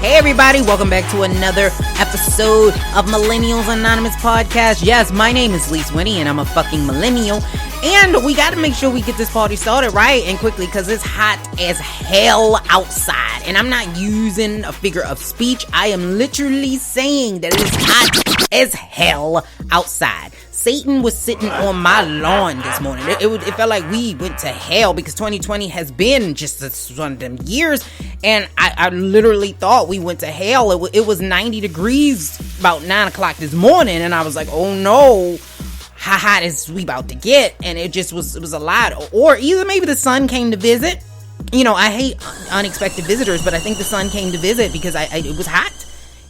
Hey everybody, welcome back to another episode of Millennialz Anonymous Podcast. Yes, my name is Lise Winnie and I'm a fucking millennial. And we got to make sure we get this party started right and quickly because it's hot as hell outside. And I'm not using a figure of speech. I am literally saying that it is hot as hell outside. Satan was sitting on my lawn this morning. It felt like we went to hell because 2020 has been just one of them years. And I literally thought we went to hell. It was 90 degrees about 9 o'clock this morning. And I was like, oh no, how hot is we about to get? And it was a lot. Or either maybe the sun came to visit. You know, I hate unexpected visitors, but I think the sun came to visit because it was hot.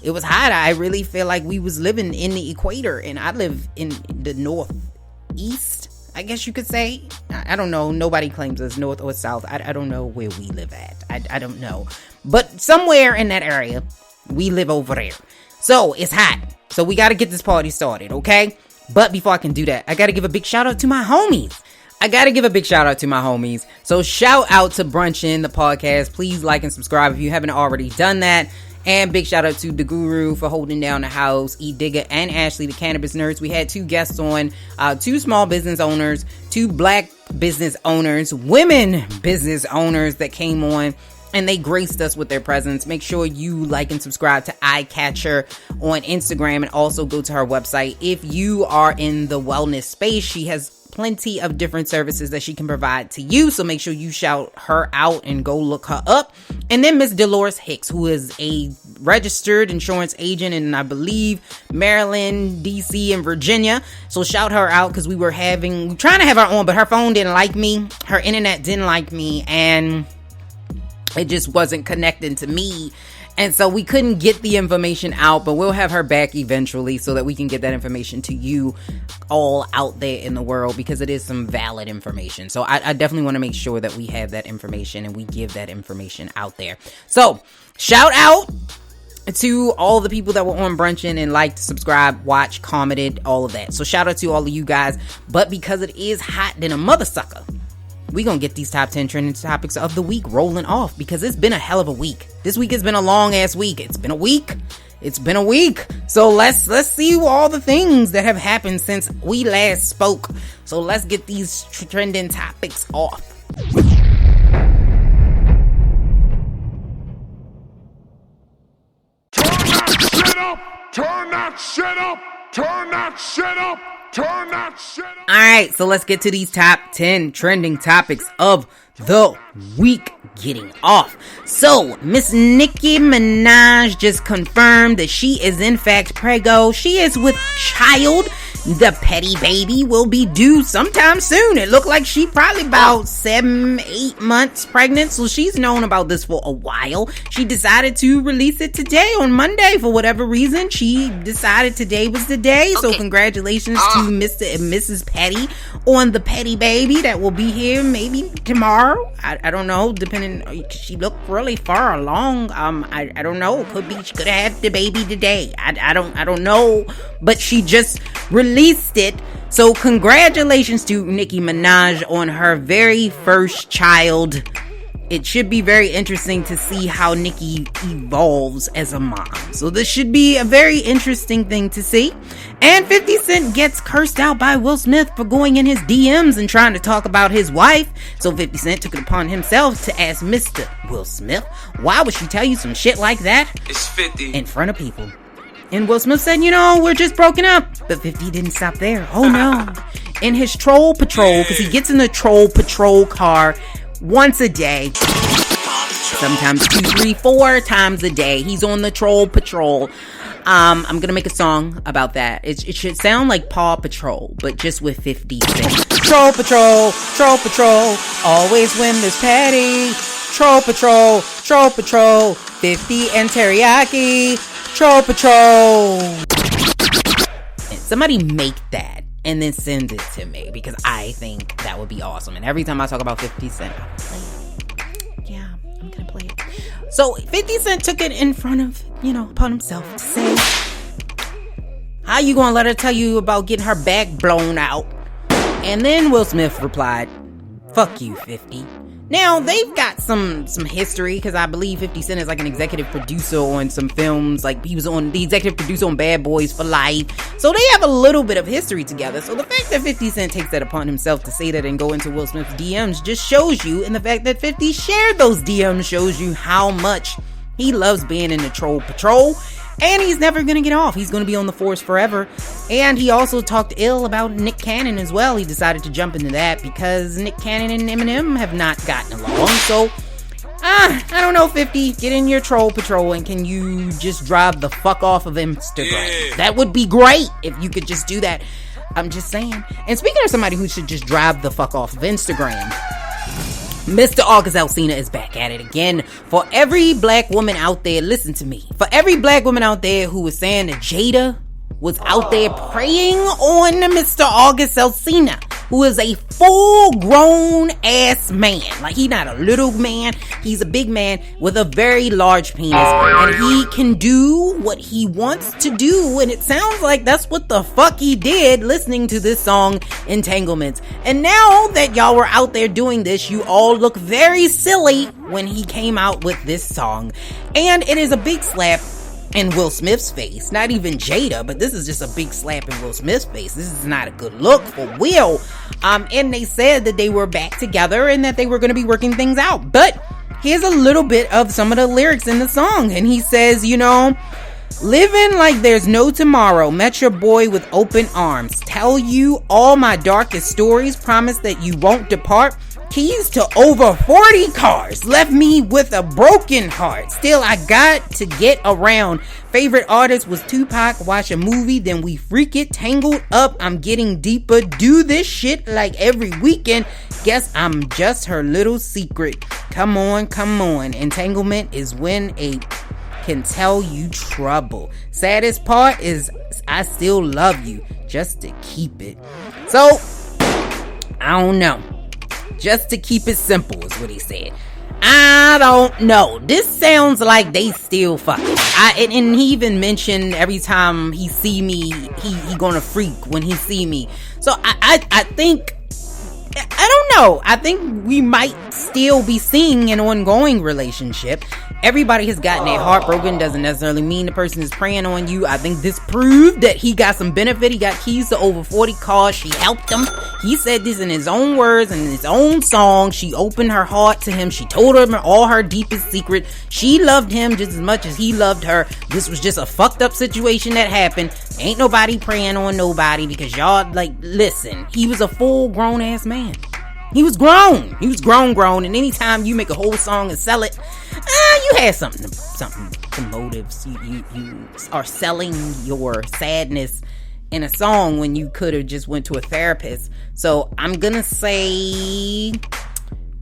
It was hot. I really feel like we was living in the equator, and I live in the northeast, I guess you could say. I don't know. Nobody claims us north or south. I don't know where we live at. I don't know. But somewhere in that area, we live over there. So it's hot. So we got to get this party started, okay? But before I can do that, I got to give a big shout out to my homies. So shout out to Brunchin, the podcast. Please like and subscribe if you haven't already done that. And big shout out to The Guru for holding down the house, E. Digger and Ashley, the cannabis nerds. We had 2 guests on, 2 small business owners, 2 black business owners, women business owners that came on, and they graced us with their presence. Make sure you like and subscribe to Eyecatcher on Instagram and also go to her website. If you are in the wellness space, she has plenty of different services that she can provide to you. So make sure you shout her out and go look her up. And then Miss Dolores Hicks, who is a registered insurance agent in, I believe, Maryland, DC, and Virginia. So shout her out because we were trying to have her on, but her phone didn't like me. Her internet didn't like me, and it just wasn't connecting to me. And so we couldn't get the information out, but we'll have her back eventually so that we can get that information to you all out there in the world because it is some valid information. So I definitely want to make sure that we have that information and we give that information out there. So shout out to all the people that were on Brunchin and liked, subscribed, watched, commented, all of that. So shout out to all of you guys. But because it is hot than a mother sucker, we gonna get these top 10 trending topics of the week rolling off because it's been a hell of a week. This week has been a long ass week. It's been a week. So let's see all the things that have happened since we last spoke. So let's get these trending topics off. Turn that shit up. Alright, so let's get to these top 10 trending topics of the week getting off. So, Miss Nicki Minaj just confirmed that she is in fact preggo. She is with child. The petty baby will be due sometime soon. It looked like she probably about 7-8 months pregnant. So she's known about this for a while. She decided to release it today on Monday for whatever reason. She decided today was the day. Okay. So congratulations to Mr. and Mrs. Petty on the petty baby that will be here maybe tomorrow. I don't know, depending. She looked really far along. I don't know. Could be she could have had the baby today. I don't know. But she just released it. So congratulations to Nicki Minaj on her very first child. It should be very interesting to see how Nicki evolves as a mom. So this should be a very interesting thing to see. And 50 Cent gets cursed out by Will Smith for going in his DMs and trying to talk about his wife. So 50 Cent took it upon himself to ask Mr. Will Smith, why would she tell you some shit like that? It's 50. In front of people. And Will Smith said, we're just broken up. But 50 didn't stop there. Oh no. In his troll patrol, because he gets in the troll patrol car once a day. Sometimes 2, 3, 4 times a day. He's on the troll patrol. I'm going to make a song about that. It should sound like Paw Patrol, but just with 50 Cent. Troll patrol, always when there's petty. Troll patrol, 50 and teriyaki. Troll patrol. And somebody make that and then send it to me because I think that would be awesome. And every time I talk about 50 Cent, I'm play it. Yeah, I'm gonna play it. So 50 Cent took it in front of, upon himself to say, how you gonna let her tell you about getting her back blown out? And then Will Smith replied, fuck you, 50. Now, they've got some history, because I believe 50 Cent is like an executive producer on some films. Like, he was on the executive producer on Bad Boys for Life. So they have a little bit of history together. So the fact that 50 Cent takes that upon himself to say that and go into Will Smith's DMs just shows you, and the fact that 50 shared those DMs shows you how much he loves being in the troll patrol. And he's never going to get off. He's going to be on the force forever. And he also talked ill about Nick Cannon as well. He decided to jump into that because Nick Cannon and Eminem have not gotten along. So, I don't know, 50. Get in your troll patrol and can you just drive the fuck off of Instagram? Yeah. That would be great if you could just do that. I'm just saying. And speaking of somebody who should just drive the fuck off of Instagram, Mr. August Alsina is back at it again. For every black woman out there, listen to me. For every black woman out there who was saying that Jada was out there preying on Mr. August Alsina, who is a full-grown ass man. Like, he's not a little man. He's a big man with a very large penis. And he can do what he wants to do. And it sounds like that's what the fuck he did listening to this song, Entanglements. And now that y'all were out there doing this, you all look very silly when he came out with this song. And it is a big slap in Will Smith's face. Not even Jada, but this is just a big slap in Will Smith's face. This is not a good look for Will. And they said that they were back together and that they were going to be working things out. But here's a little bit of some of the lyrics in the song. And he says, you know, living like there's no tomorrow, met your boy with open arms, tell you all my darkest stories, promise that you won't depart. Keys to over 40 cars, left me with a broken heart. Still, I got to get around. Favorite artist was Tupac. Watch a movie, then we freak it. Tangled up, I'm getting deeper. Do this shit like every weekend. Guess I'm just her little secret. Come on, come on. Entanglement is when a can tell you trouble. Saddest part is I still love you just to keep it. So, I don't know. Just to keep it simple is what he said. I don't know. This sounds like they still fucking. And he even mentioned every time he see me, he gonna freak when he see me. So I think, I don't know. I think we might still be seeing an ongoing relationship. Everybody has gotten their heart broken. Doesn't necessarily mean the person is preying on you. I think this proved that he got some benefit. He got keys to over 40 cars. She helped him. He said this in his own words and in his own song. She opened her heart to him. She told him all her deepest secret. She loved him just as much as he loved her. This was just a fucked up situation that happened. Ain't nobody preying on nobody because y'all, like, listen, he was a full grown ass man. He was grown. He was grown. And anytime you make a whole song and sell it, you had something to motives. You are selling your sadness in a song when you could have just went to a therapist. So I'm gonna say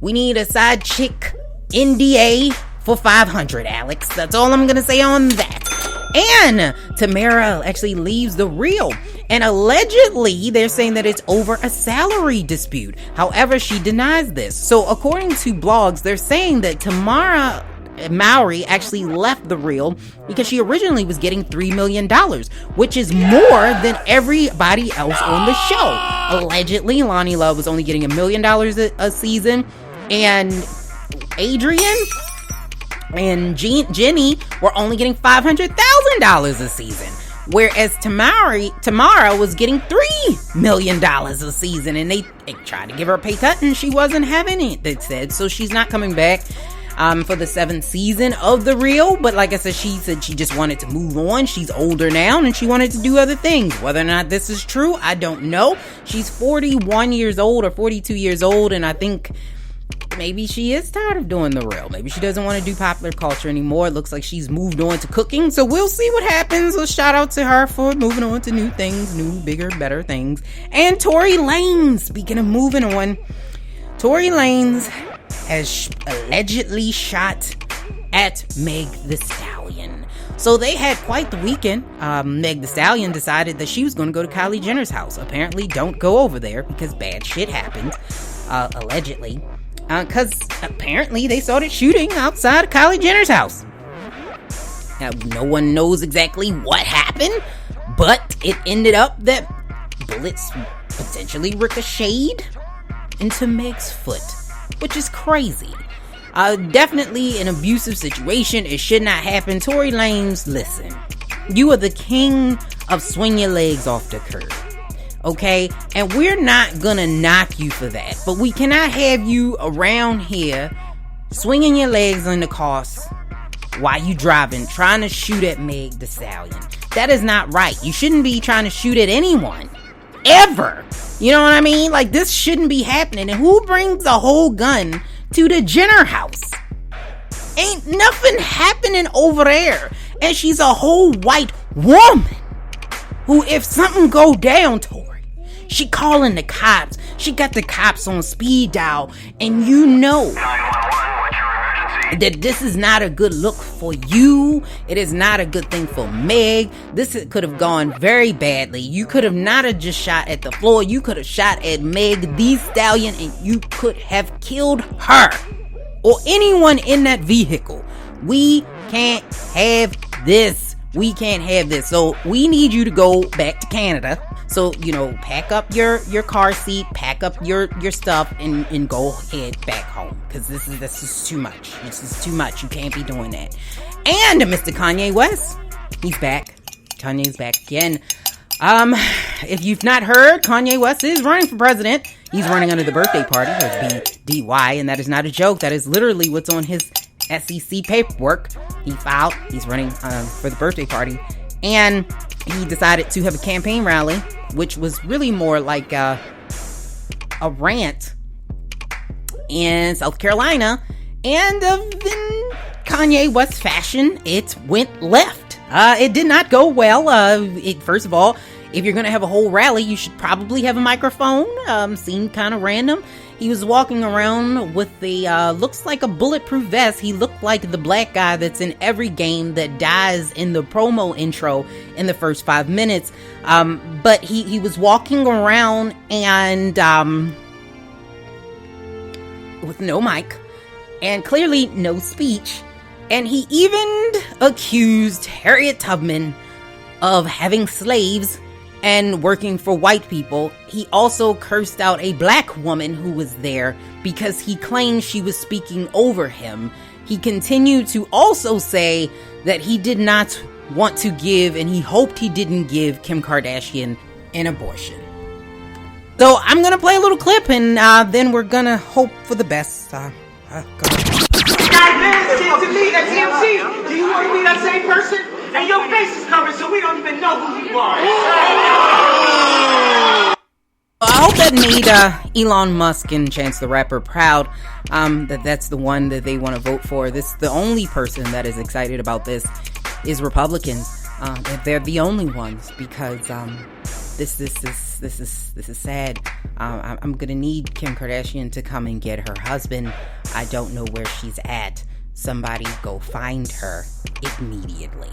we need a side chick NDA for 500, Alex. That's all I'm gonna say on that. And Tamara actually leaves The Real. And allegedly, they're saying that it's over a salary dispute. However, she denies this. So according to blogs, they're saying that Tamara Mowry actually left The Real because she originally was getting $3 million, which is more than everybody else on the show. Allegedly, Lonnie Love was only getting $1 million a season, and Adrian and Jenny were only getting $500,000 a season. Whereas Tamara was getting $3 million a season, and they tried to give her a pay cut, and she wasn't having it, they said. So she's not coming back for the 7th season of The Real. But like I said, she said she just wanted to move on. She's older now, and she wanted to do other things. Whether or not this is true, I don't know. She's 41 years old or 42 years old, and I think maybe she is tired of doing The Real. Maybe she doesn't want to do popular culture anymore. It looks like she's moved on to cooking. So we'll see what happens. A shout out to her for moving on to new things, new, bigger, better things. And Tory Lanez, speaking of moving on, Tory Lanez has allegedly shot at Meg Thee Stallion. So they had quite the weekend. Meg Thee Stallion decided that she was going to go to Kylie Jenner's house. Apparently, don't go over there because bad shit happened, allegedly. Because apparently they started shooting outside of Kylie Jenner's house. Now, no one knows exactly what happened, but it ended up that bullets potentially ricocheted into Meg's foot. which is crazy. Definitely an abusive situation. It should not happen. Tory Lanez, listen. You are the king of swing your legs off the curb. Okay? And we're not gonna knock you for that. But we cannot have you around here swinging your legs in the cars while you driving, trying to shoot at Meg Thee Stallion. That is not right. You shouldn't be trying to shoot at anyone. Ever. You know what I mean? Like, this shouldn't be happening. And who brings a whole gun to the Jenner house? Ain't nothing happening over there. And she's a whole white woman who, if something go down, Tory, she calling the cops. She got the cops on speed dial. And you know that this is not a good look for you. It is not a good thing for Meg. This could have gone very badly. You could have not have just shot at the floor. You could have shot at Meg Thee Stallion and you could have killed her or anyone in that vehicle. We can't have this. We can't have this. So we need you to go back to Canada. So, you know, pack up your car seat, pack up your stuff, and go head back home. Because this is too much. This is too much. You can't be doing that. And Mr. Kanye West, he's back. Kanye's back again. If you've not heard, Kanye West is running for president. He's running under the birthday party, or BDY, and that is not a joke. That is literally what's on his SEC paperwork. He filed. He's running for the birthday party. And he decided to have a campaign rally, which was really more like a rant in South Carolina. And in Kanye West fashion, it went left. It did not go well. First of all, if you're going to have a whole rally, you should probably have a microphone. Seemed kind of random. He was walking around with looks like a bulletproof vest. He looked like the black guy that's in every game that dies in the promo intro in the first 5 minutes. But he was walking around and with no mic and clearly no speech. And he even accused Harriet Tubman of having slaves and working for white people. He also cursed out a black woman who was there because he claimed she was speaking over him. He continued to also say that he did not want to give, and he hoped he didn't give Kim Kardashian an abortion. So I'm going to play a little clip, and then we're going to hope for the best. Go ahead. To me, that TMC, do you want to be that same person? And your face is covered, so we don't even know who you are. I hope that made Elon Musk and Chance the Rapper proud. That's the one that they want to vote for. The only person that is excited about this is Republicans. They're the only ones because this is sad. I'm gonna need Kim Kardashian to come and get her husband. I don't know where she's at. Somebody go find her immediately.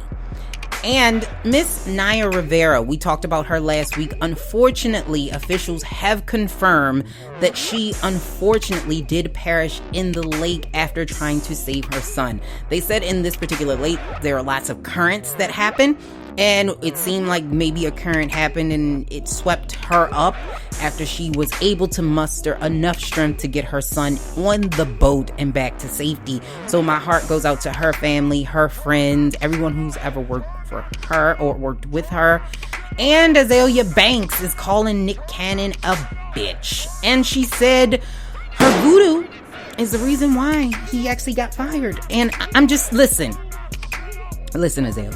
And Miss Naya Rivera, we talked about her last week. Unfortunately, officials have confirmed that she unfortunately did perish in the lake after trying to save her son. They said in this particular lake, there are lots of currents that happen. And it seemed like maybe a current happened and it swept her up after she was able to muster enough strength to get her son on the boat and back to safety. So my heart goes out to her family, her friends, everyone who's ever worked for her or worked with her. And Azalea Banks is calling Nick Cannon a bitch. And she said her voodoo is the reason why he actually got fired. And I'm just, listen, Azalea.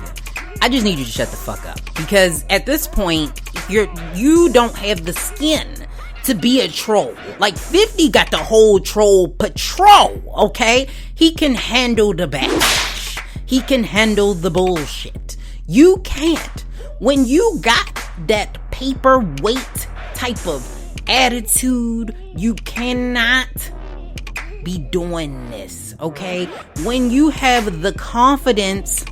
I just need you to shut the fuck up, because at this point, you don't have the skin to be a troll. Like 50 got the whole troll patrol, okay? He can handle the backlash. He can handle the bullshit. You can't. When you got that paperweight type of attitude, you cannot be doing this, okay? When you have the confidence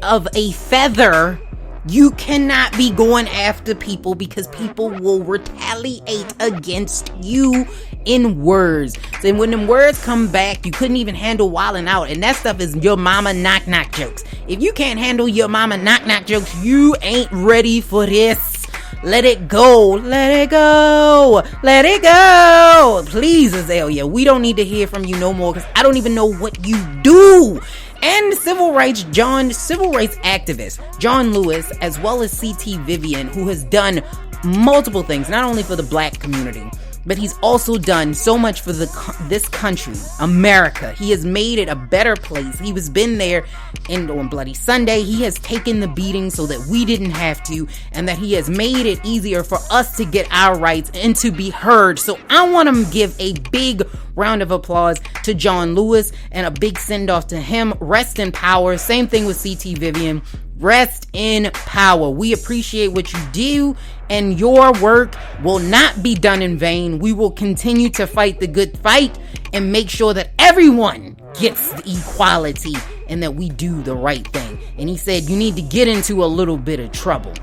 of a feather, you cannot be going after people, because people will retaliate against you in words. So when them words come back, you couldn't even handle wilding out, and that stuff is your mama knock knock jokes. If you can't handle your mama knock knock jokes, you ain't ready for this. Let it go. Let it go. Let it go. Please, Azalea, we don't need to hear from you no more because I don't even know what you do. And civil rights activist John Lewis, as well as C.T. Vivian, who has done multiple things, not only for the black community, but he's also done so much for this country, America. He has made it a better place. He was been there on Bloody Sunday. He has taken the beating so that we didn't have to, and that he has made it easier for us to get our rights and to be heard. So I want to give a big round of applause to John Lewis and a big send off to him. Rest in power. Same thing with C.T. Vivian. Rest in power. We appreciate what you do, and your work will not be done in vain. We will continue to fight the good fight and make sure that everyone gets the equality and that we do the right thing. And he said you need to get into a little bit of trouble.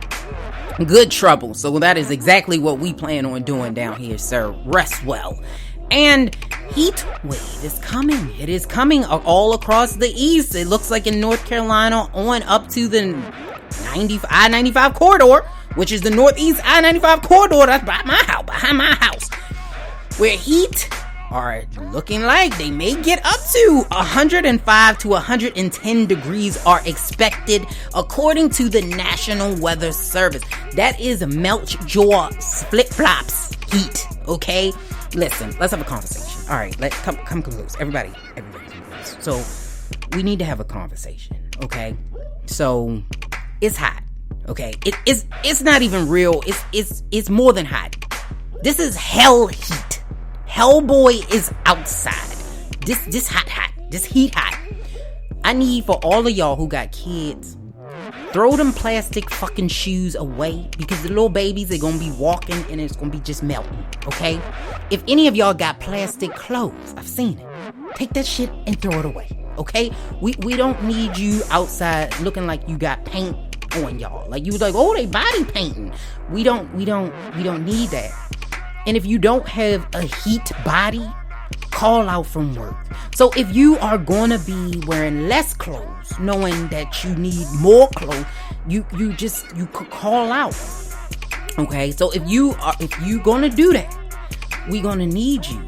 Good trouble. So that is exactly what we plan on doing down here, sir. Rest well. And heat wave is coming. It is coming all across the east. It looks like in North Carolina on up to the I-95 corridor, which is the northeast I-95 corridor. That's behind my house, where heat are looking like they may get up to 105 to 110 degrees are expected, according to the National Weather Service. That is melt jaw split flops heat. Okay. Listen, let's have a conversation. All right, come close. Everybody come close. So, we need to have a conversation, okay? So, it's hot, okay? It's not even real. It's more than hot. This is hell heat. Hellboy is outside. This hot. This heat hot. I need for all of y'all who got kids, throw them plastic fucking shoes away, because the little babies are gonna be walking and it's gonna be just melting, okay? If any of y'all got plastic clothes, I've seen it. Take that shit and throw it away, okay? We don't need you outside looking like you got paint on y'all. Like you was like, oh, they body painting. We don't need that. And if you don't have a heat body, call out from work. So if you are going to be wearing less clothes, knowing that you need more clothes, you could call out. Okay? So if you going to do that, we're going to need you.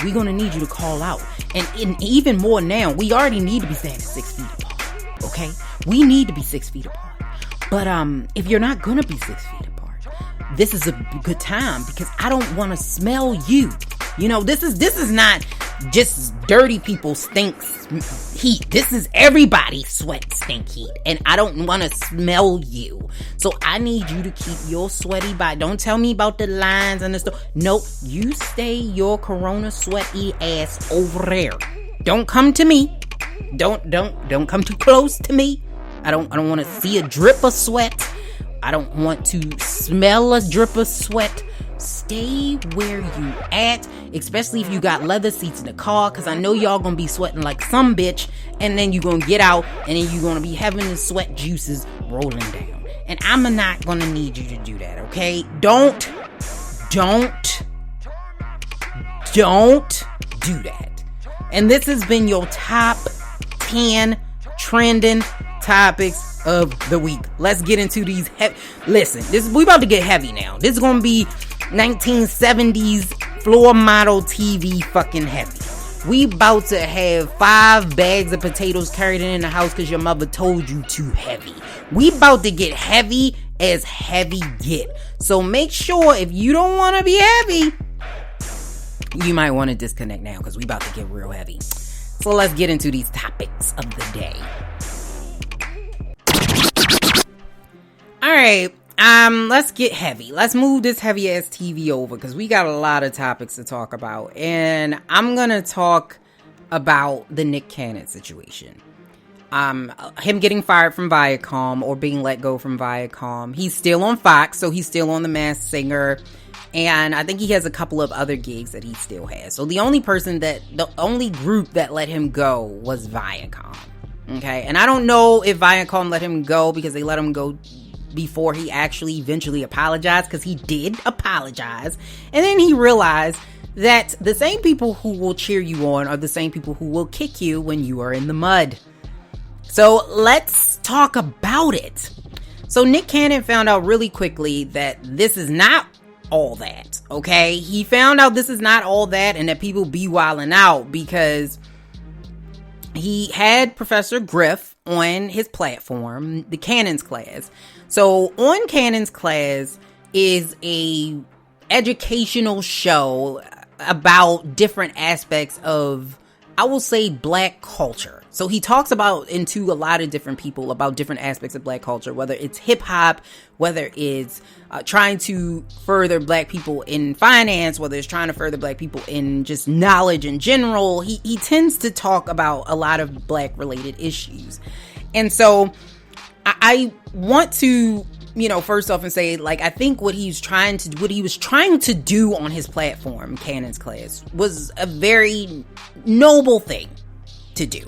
We're going to need you to call out. And even more now, we already need to be standing 6 feet apart. Okay? We need to be 6 feet apart. But if you're not going to be 6 feet apart, this is a good time, because I don't want to smell you. You know, this is not just dirty people stinks heat. This is everybody sweat stink heat. And I don't want to smell you. So I need you to keep your sweaty body. Don't tell me about the lines and the stuff. Nope. You stay your corona sweaty ass over there. Don't come to me. Don't come too close to me. I don't want to see a drip of sweat. I don't want to smell a drip of sweat. Stay where you at, especially if you got leather seats in the car, because I know y'all gonna be sweating like some bitch, and then you gonna get out and then you gonna be having the sweat juices rolling down, and I'm not gonna need you to do that. Okay, don't do that. And this has been your top 10 trending topics of the week. Let's get into these. Listen, we about to get heavy now. This is gonna be 1970s floor model TV fucking heavy. We about to have 5 bags of potatoes carried in the house because your mother told you to heavy. We about to get heavy as heavy get. So make sure, if you don't want to be heavy, you might want to disconnect now, because we about to get real heavy. So let's get into these topics of the day. All right. Let's get heavy. Let's move this heavy ass TV over, because we got a lot of topics to talk about. And I'm going to talk about the Nick Cannon situation. Him getting fired from Viacom, or being let go from Viacom. He's still on Fox, so he's still on The Masked Singer. And I think he has a couple of other gigs that he still has. So the only group that let him go was Viacom. Okay. And I don't know if Viacom let him go because they let him go before he actually eventually apologized, because he did apologize. And then he realized that the same people who will cheer you on are the same people who will kick you when you are in the mud. So let's talk about it. So So Nick Cannon found out really quickly that this is not all that, okay? He found out this is not all that and that people be wilding out because he had Professor Griff on his platform, the Cannon's Class. So on Cannon's Class is a educational show about different aspects of, I will say, black culture. So he talks into a lot of different people about different aspects of black culture, whether it's hip hop, whether it's trying to further black people in finance, whether it's trying to further black people in just knowledge in general. He tends to talk about a lot of black related issues. And so I want to, first off and say, like, I think what he was trying to do on his platform, Cannon's Class, was a very noble thing to do.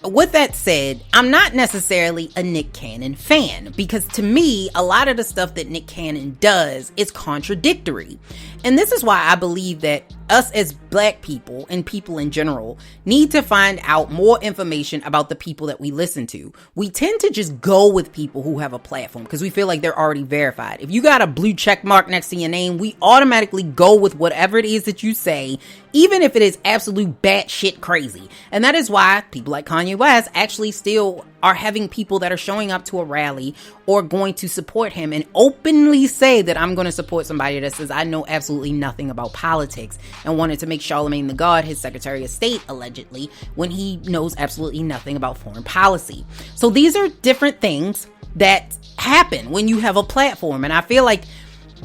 With that said, I'm not necessarily a Nick Cannon fan because to me, a lot of the stuff that Nick Cannon does is contradictory. And this is why I believe that us as black people and people in general need to find out more information about the people that we listen to. We tend to just go with people who have a platform because we feel like they're already verified. If you got a blue check mark next to your name, we automatically go with whatever it is that you say, even if it is absolute batshit crazy. And that is why people like Kanye West actually still are having people that are showing up to a rally or going to support him and openly say that I'm going to support somebody that says I know absolutely nothing about politics and wanted to make Charlemagne the God his Secretary of State, allegedly, when he knows absolutely nothing about foreign policy. So these are different things that happen when you have a platform. And I feel like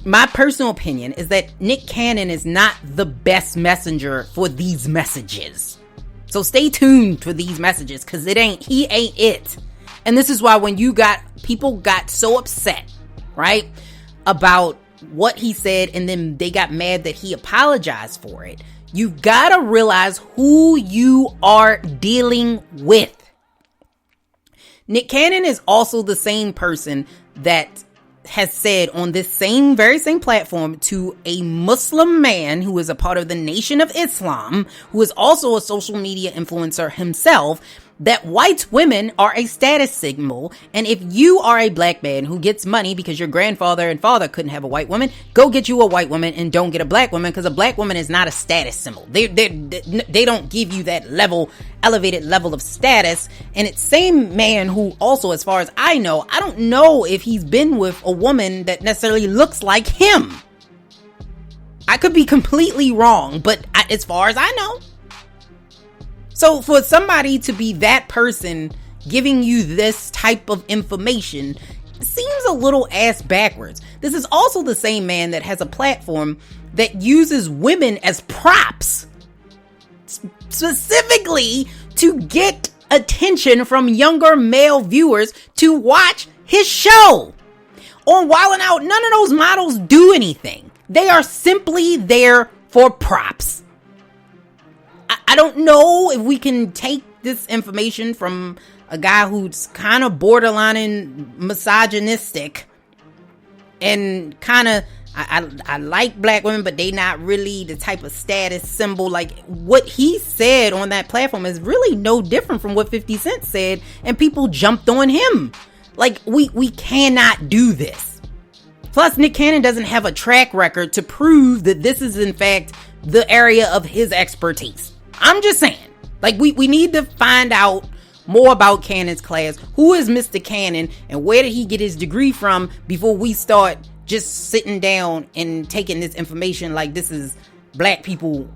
my personal opinion is that Nick Cannon is not the best messenger for these messages. So stay tuned for these messages because he ain't it. And this is why when people got so upset, right, about what he said and then they got mad that he apologized for it. You've got to realize who you are dealing with. Nick Cannon is also the same person that has said on this very same platform to a Muslim man who is a part of the Nation of Islam, who is also a social media influencer himself, that white women are a status symbol. And if you are a black man who gets money because your grandfather and father couldn't have a white woman, go get you a white woman and don't get a black woman, because a black woman is not a status symbol. They don't give you that elevated level of status. And it's same man who also, as far as I don't know if he's been with a woman that necessarily looks like him. I could be completely wrong, but as far as I know. So for somebody to be that person giving you this type of information seems a little ass backwards. This is also the same man that has a platform that uses women as props, specifically to get attention from younger male viewers to watch his show. On Wild 'N Out, none of those models do anything. They are simply there for props. I don't know if we can take this information from a guy who's kind of borderline misogynistic and kind of, I like black women, but they not really the type of status symbol. Like what he said on that platform is really no different from what 50 Cent said, and people jumped on him. Like we cannot do this. Plus, Nick Cannon doesn't have a track record to prove that this is in fact the area of his expertise. I'm just saying, like, we need to find out more about Cannon's Class. Who is Mr. Cannon and where did he get his degree from before we start just sitting down and taking this information like this is black people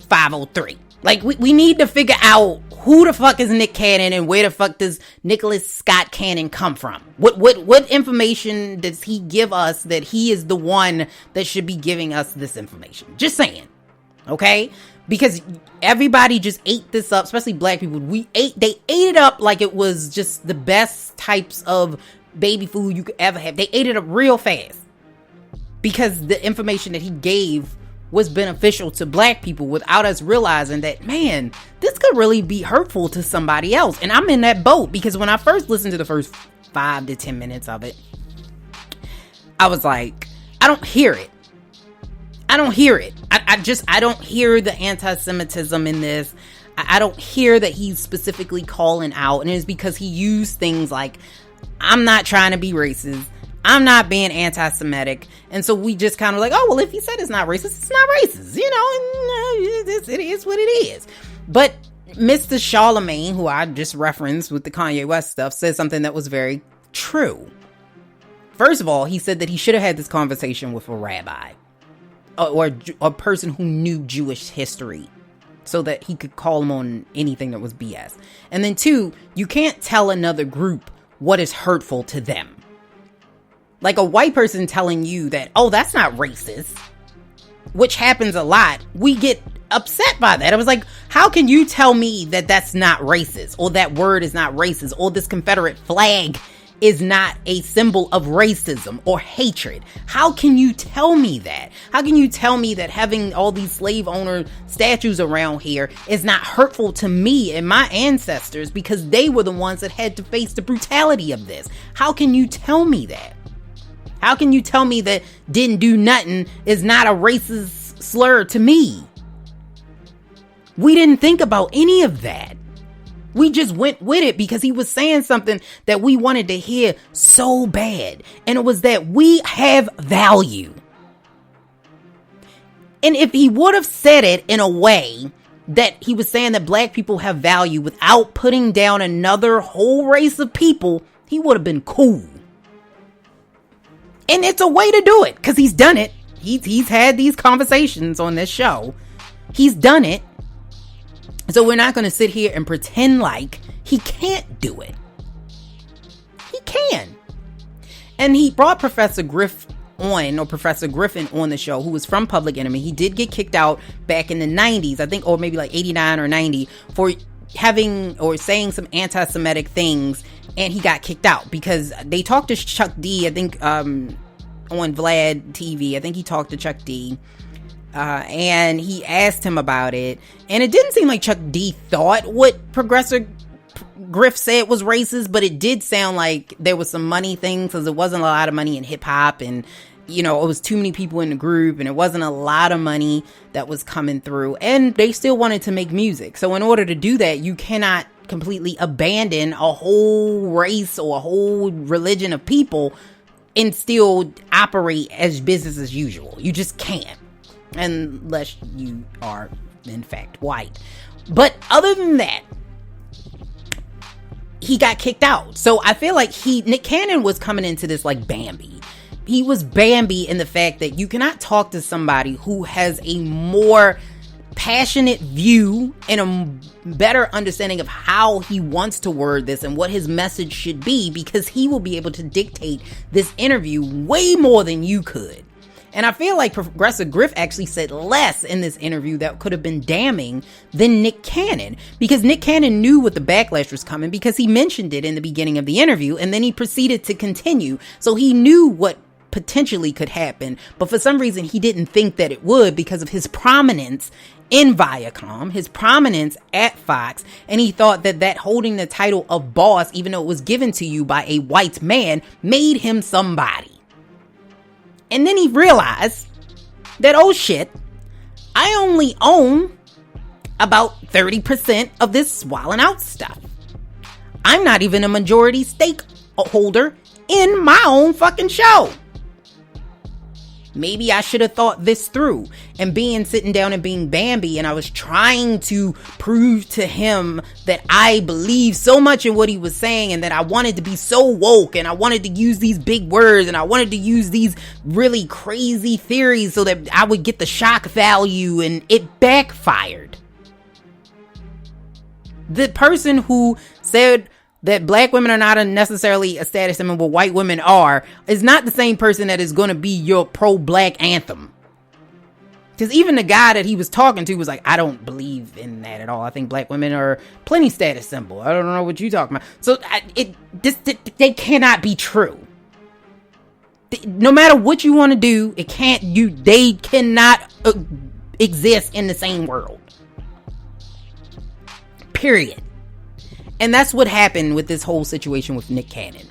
503. Like, we need to figure out who the fuck is Nick Cannon and where the fuck does Nicholas Scott Cannon come from? What information does he give us that he is the one that should be giving us this information? Just saying. Okay? Because everybody just ate this up, especially black people. They ate it up like it was just the best types of baby food you could ever have. They ate it up real fast because the information that he gave was beneficial to black people without us realizing that, man, this could really be hurtful to somebody else. And I'm in that boat because when I first listened to the first 5 to 10 minutes of it, I was like, I don't hear it. I don't hear it. I don't hear the anti-Semitism in this. I don't hear that he's specifically calling out. And it's because he used things like I'm not trying to be racist. I'm not being anti-Semitic. And so we just kind of like, oh, well, if he said it's not racist, it's not racist. You know, it is what it is. But Mr. Charlemagne, who I just referenced with the Kanye West stuff, said something that was very true. First of all, he said that he should have had this conversation with a rabbi or a person who knew Jewish history so that he could call him on anything that was BS. And then 2, you can't tell another group what is hurtful to them. Like a white person telling you that, oh, that's not racist, which happens a lot. We get upset by that. I was like, how can you tell me that that's not racist, or that word is not racist, or this Confederate flag is not a symbol of racism or hatred? How can you tell me that? How can you tell me that having all these slave owner statues around here is not hurtful to me and my ancestors because they were the ones that had to face the brutality of this? How can you tell me that? How can you tell me that didn't do nothing is not a racist slur to me? We didn't think about any of that. We just went with it because he was saying something that we wanted to hear so bad. And it was that we have value. And if he would have said it in a way that he was saying that black people have value without putting down another whole race of people, he would have been cool. And it's a way to do it because he's done it. He's had these conversations on this show. He's done it. So we're not going to sit here and pretend like he can't do it. He can. And he brought Professor Griffin on the show, who was from Public Enemy. He did get kicked out back in the 90s, I think, or maybe like 89 or 90, for having or saying some anti-Semitic things. And he got kicked out because they talked to Chuck D, I think, on Vlad TV. I think he talked to Chuck D. And he asked him about it, and it didn't seem like Chuck D thought what Progressive Griff said was racist, but it did sound like there was some money things, because there wasn't a lot of money in hip hop, and you know, it was too many people in the group, and it wasn't a lot of money that was coming through, and they still wanted to make music. So in order to do that, you cannot completely abandon a whole race or a whole religion of people and still operate as business as usual. You just can't. Unless you are, in fact, white. But other than that, he got kicked out. So I feel like Nick Cannon was coming into this like Bambi. He was Bambi in the fact that you cannot talk to somebody who has a more passionate view and a better understanding of how he wants to word this and what his message should be, because he will be able to dictate this interview way more than you could. And I feel like Progressive Griff actually said less in this interview that could have been damning than Nick Cannon, because Nick Cannon knew what the backlash was coming because he mentioned it in the beginning of the interview, and then he proceeded to continue. So he knew what potentially could happen, but for some reason he didn't think that it would because of his prominence in Viacom, his prominence at Fox, and he thought that holding the title of boss, even though it was given to you by a white man, made him somebody. And then he realized that, oh shit, I only own about 30% of this swallowing out stuff. I'm not even a majority stakeholder in my own fucking show. Maybe I should have thought this through. And sitting down and being Bambi, and I was trying to prove to him that I believe so much in what he was saying, and that I wanted to be so woke, and I wanted to use these big words, and I wanted to use these really crazy theories so that I would get the shock value, and it backfired. The person who said that black women are not necessarily a status symbol, but white women are, is not the same person that is going to be your pro-black anthem. Because even the guy that he was talking to was like, I don't believe in that at all. I think black women are plenty status symbol. I don't know what you're talking about. So they cannot be true. No matter what you want to do, they cannot exist in the same world. Period. And that's what happened with this whole situation with Nick Cannon.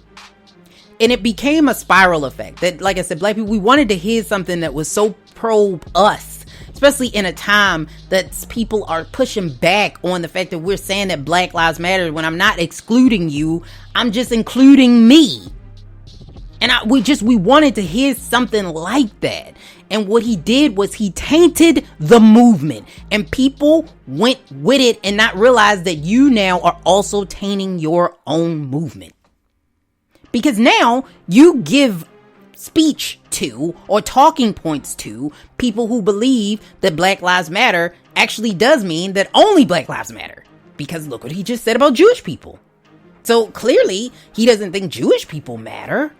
And it became a spiral effect that, like I said, black people, we wanted to hear something that was so pro us, especially in a time that people are pushing back on the fact that we're saying that Black Lives Matter. When I'm not excluding you, I'm just including me. And we wanted to hear something like that. And what he did was he tainted the movement, and people went with it and not realize that you now are also tainting your own movement. Because now you give speech to or talking points to people who believe that Black Lives Matter actually does mean that only Black Lives Matter. Because look what he just said about Jewish people. So clearly he doesn't think Jewish people matter.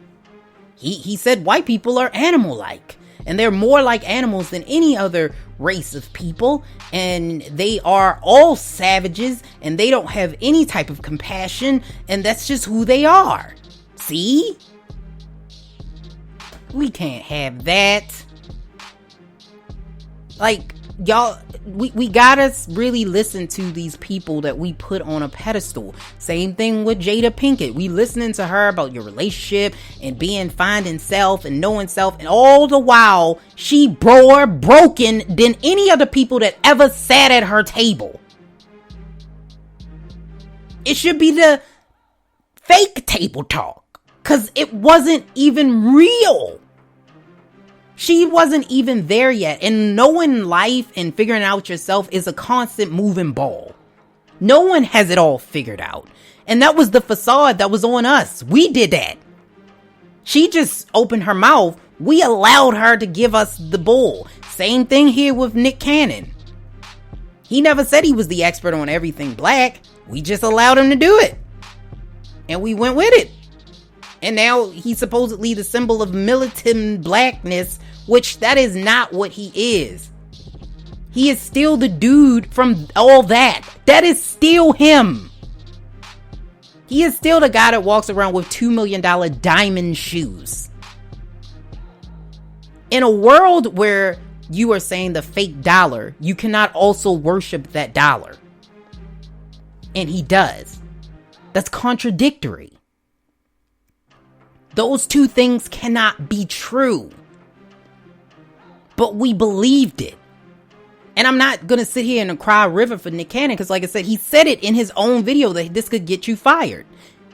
He said white people are animal-like, and they're more like animals than any other race of people, and they are all savages, and they don't have any type of compassion, and that's just who they are. See? We can't have that. Like, y'all, we gotta really listen to these people that we put on a pedestal. Same thing with Jada Pinkett. We listening to her about your relationship and finding self and knowing self, and all the while she more broken than any other people that ever sat at her table. It should be the fake table talk, because it wasn't even real. She wasn't even there yet. And knowing life and figuring out yourself is a constant moving ball. No one has it all figured out. And that was the facade that was on us. We did that. She just opened her mouth. We allowed her to give us the bull. Same thing here with Nick Cannon. He never said he was the expert on everything black. We just allowed him to do it. And we went with it. And now he's supposedly the symbol of militant blackness, which that is not what he is. He is still the dude from all that. That is still him. He is still the guy that walks around with $2 million diamond shoes. In a world where you are saying the fake dollar, you cannot also worship that dollar. And he does. That's contradictory. Those two things cannot be true. But we believed it. And I'm not going to sit here and cry a river for Nick Cannon, because like I said, he said it in his own video that this could get you fired.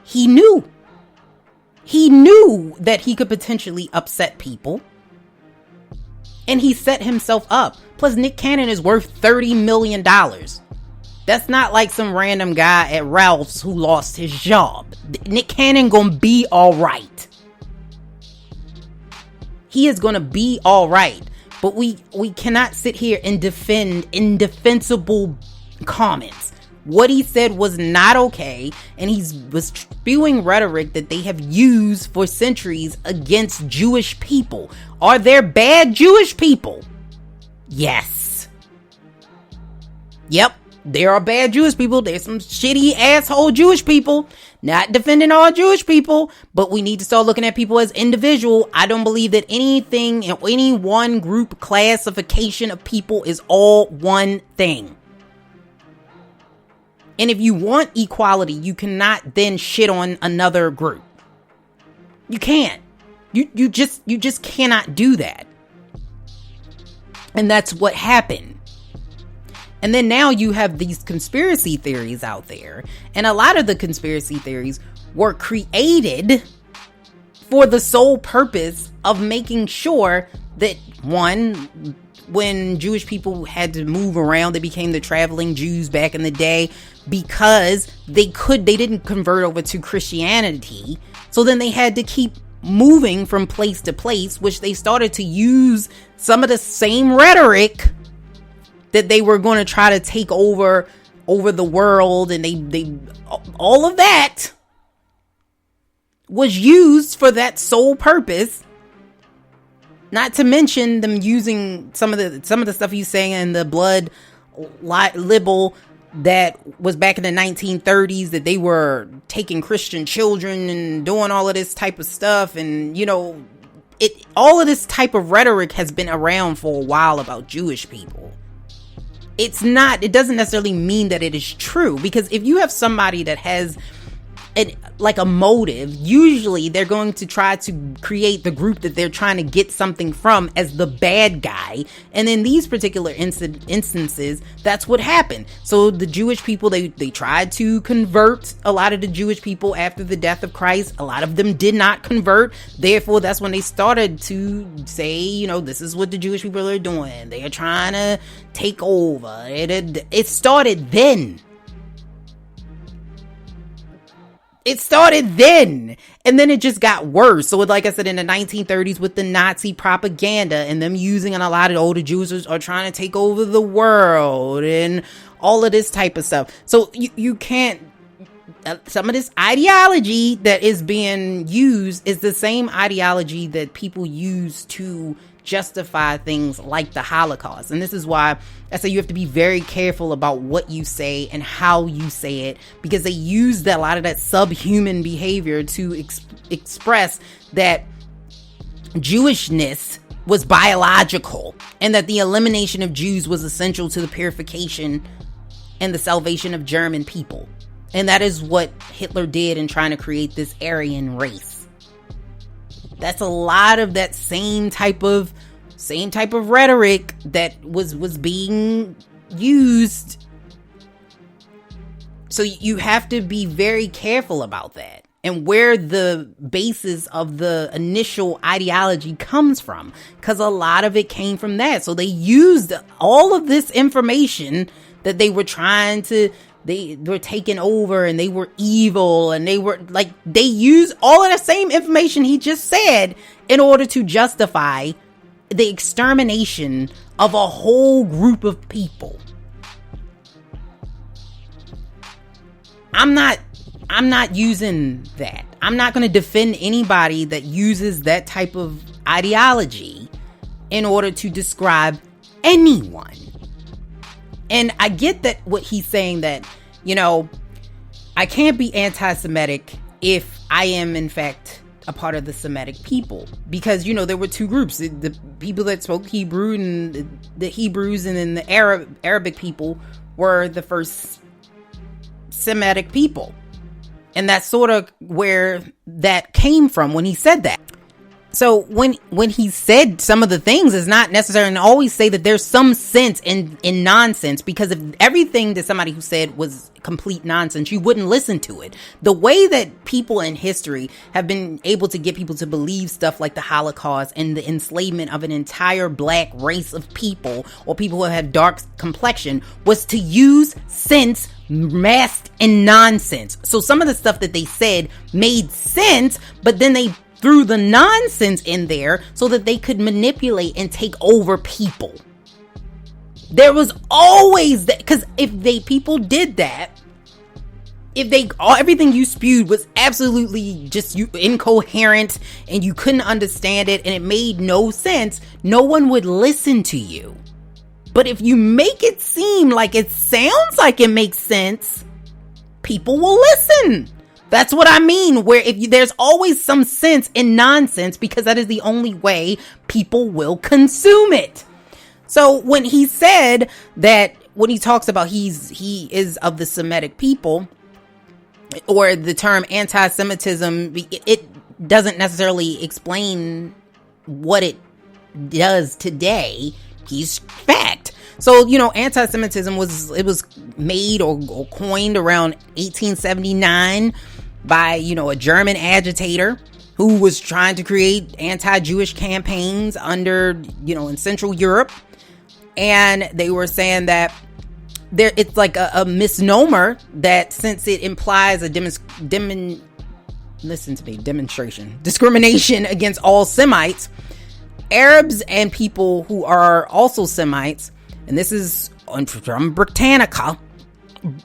He knew. He knew that he could potentially upset people. And he set himself up. Plus, Nick Cannon is worth $30 million. That's not like some random guy at Ralph's who lost his job. Nick Cannon gonna be all right. He is gonna be all right. But we cannot sit here and defend indefensible comments. What he said was not okay, and he was spewing rhetoric that they have used for centuries against Jewish people. Are there bad Jewish people? Yes. Yep. There are bad Jewish people. There's some shitty asshole Jewish people. Not defending all Jewish people, but we need to start looking at people as individual. I don't believe that anything in any one group classification of people is all one thing. And if you want equality, you cannot then shit on another group. You can't. You just cannot do that. And that's what happened. And then now you have these conspiracy theories out there. And a lot of the conspiracy theories were created for the sole purpose of making sure that, one, when Jewish people had to move around, they became the traveling Jews back in the day because they didn't convert over to Christianity. So then they had to keep moving from place to place, which they started to use some of the same rhetoric that they were going to try to take over the world, and they all of that was used for that sole purpose. Not to mention them using some of the stuff he's saying in the blood libel that was back in the 1930s, that they were taking Christian children and doing all of this type of stuff. And all of this type of rhetoric has been around for a while about Jewish people. It doesn't necessarily mean that it is true, because if you have somebody that has like a motive, usually they're going to try to create the group that they're trying to get something from as the bad guy. And in these particular instances, that's what happened. So the Jewish people, they tried to convert a lot of the Jewish people after the death of Christ. A lot of them did not convert. Therefore, that's when they started to say, this is what the Jewish people are doing. They are trying to take over. It started then. It started then, and then it just got worse. So like I said, in the 1930s with the Nazi propaganda and them using, and a lot of older Jews are trying to take over the world and all of this type of stuff. So you can't, some of this ideology that is being used is the same ideology that people use to justify things like the Holocaust. And this is why I say you have to be very careful about what you say and how you say it, because they use a lot of that subhuman behavior to express that Jewishness was biological and that the elimination of Jews was essential to the purification and the salvation of German people. And that is what Hitler did in trying to create this Aryan race. That's a lot of that same type of rhetoric that was being used. So you have to be very careful about that and where the basis of the initial ideology comes from, because a lot of it came from that. So they used all of this information that they were they were taking over and they were evil and they used all of the same information he just said in order to justify the extermination of a whole group of people. I'm not using that. I'm not going to defend anybody that uses that type of ideology in order to describe anyone. And I get that what he's saying, that, I can't be anti-Semitic if I am, in fact, a part of the Semitic people. Because, there were two groups. The people that spoke Hebrew and the Hebrews, and then the Arabic people were the first Semitic people. And that's sort of where that came from when he said that. So when he said some of the things, it's not necessary to always say that there's some sense in nonsense, because if everything that somebody who said was complete nonsense, you wouldn't listen to it. The way that people in history have been able to get people to believe stuff like the Holocaust and the enslavement of an entire black race of people, or people who had dark complexion, was to use sense masked in nonsense. So some of the stuff that they said made sense, but then they threw the nonsense in there so that they could manipulate and take over people. There was always that, because if people did that, everything you spewed was absolutely just incoherent and you couldn't understand it and it made no sense, no one would listen to you. But if you make it seem like it sounds like it makes sense, people will listen. That's what I mean, where there's always some sense in nonsense, because that is the only way people will consume it. So when he said that, when he talks about he is of the Semitic people, or the term anti-Semitism, it doesn't necessarily explain what it does today. He's fact. So, anti-Semitism was made or coined around 1879 by, a German agitator who was trying to create anti-Jewish campaigns under, in Central Europe. And they were saying that it's like a misnomer, that since it implies a discrimination against all Semites, Arabs and people who are also Semites, and this is from Britannica,